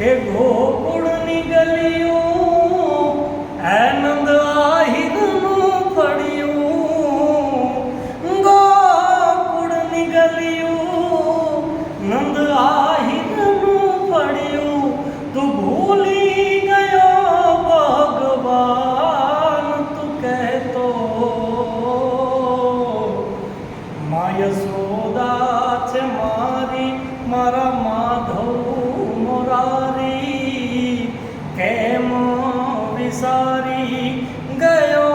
એ ગોકુળની ગલીઓ આનંદ આહિરનું પડ્યું ગોકુળની ગલીઓ નંદ આહિરનું પડ્યું તું ભૂલી ગયો ભગવાન તું કહેતો મા યશોદા છે મારી મારા માધવ મોરારી કેમ વિસારી ગયો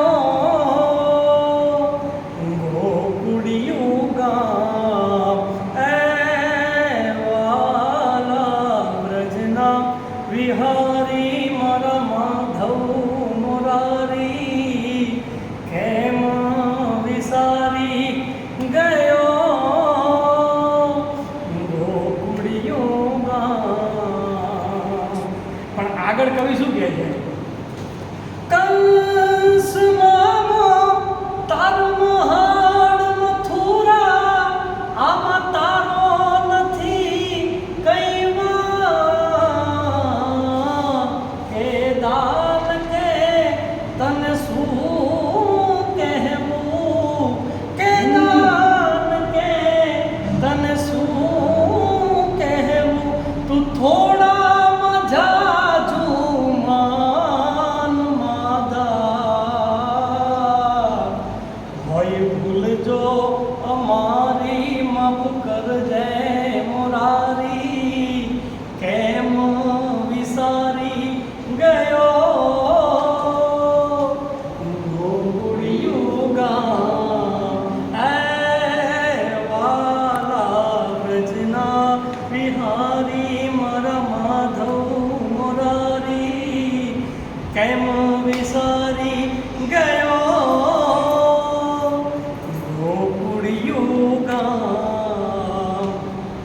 ગોકુળિયું ગામ એ વાલા વ્રજના વિહારી મારા માધવ મોરારી કેમ વિસારી ગયો ગોકુળિયું ગામ. પણ આગળ કવિ શું કહે છે? કંસમાં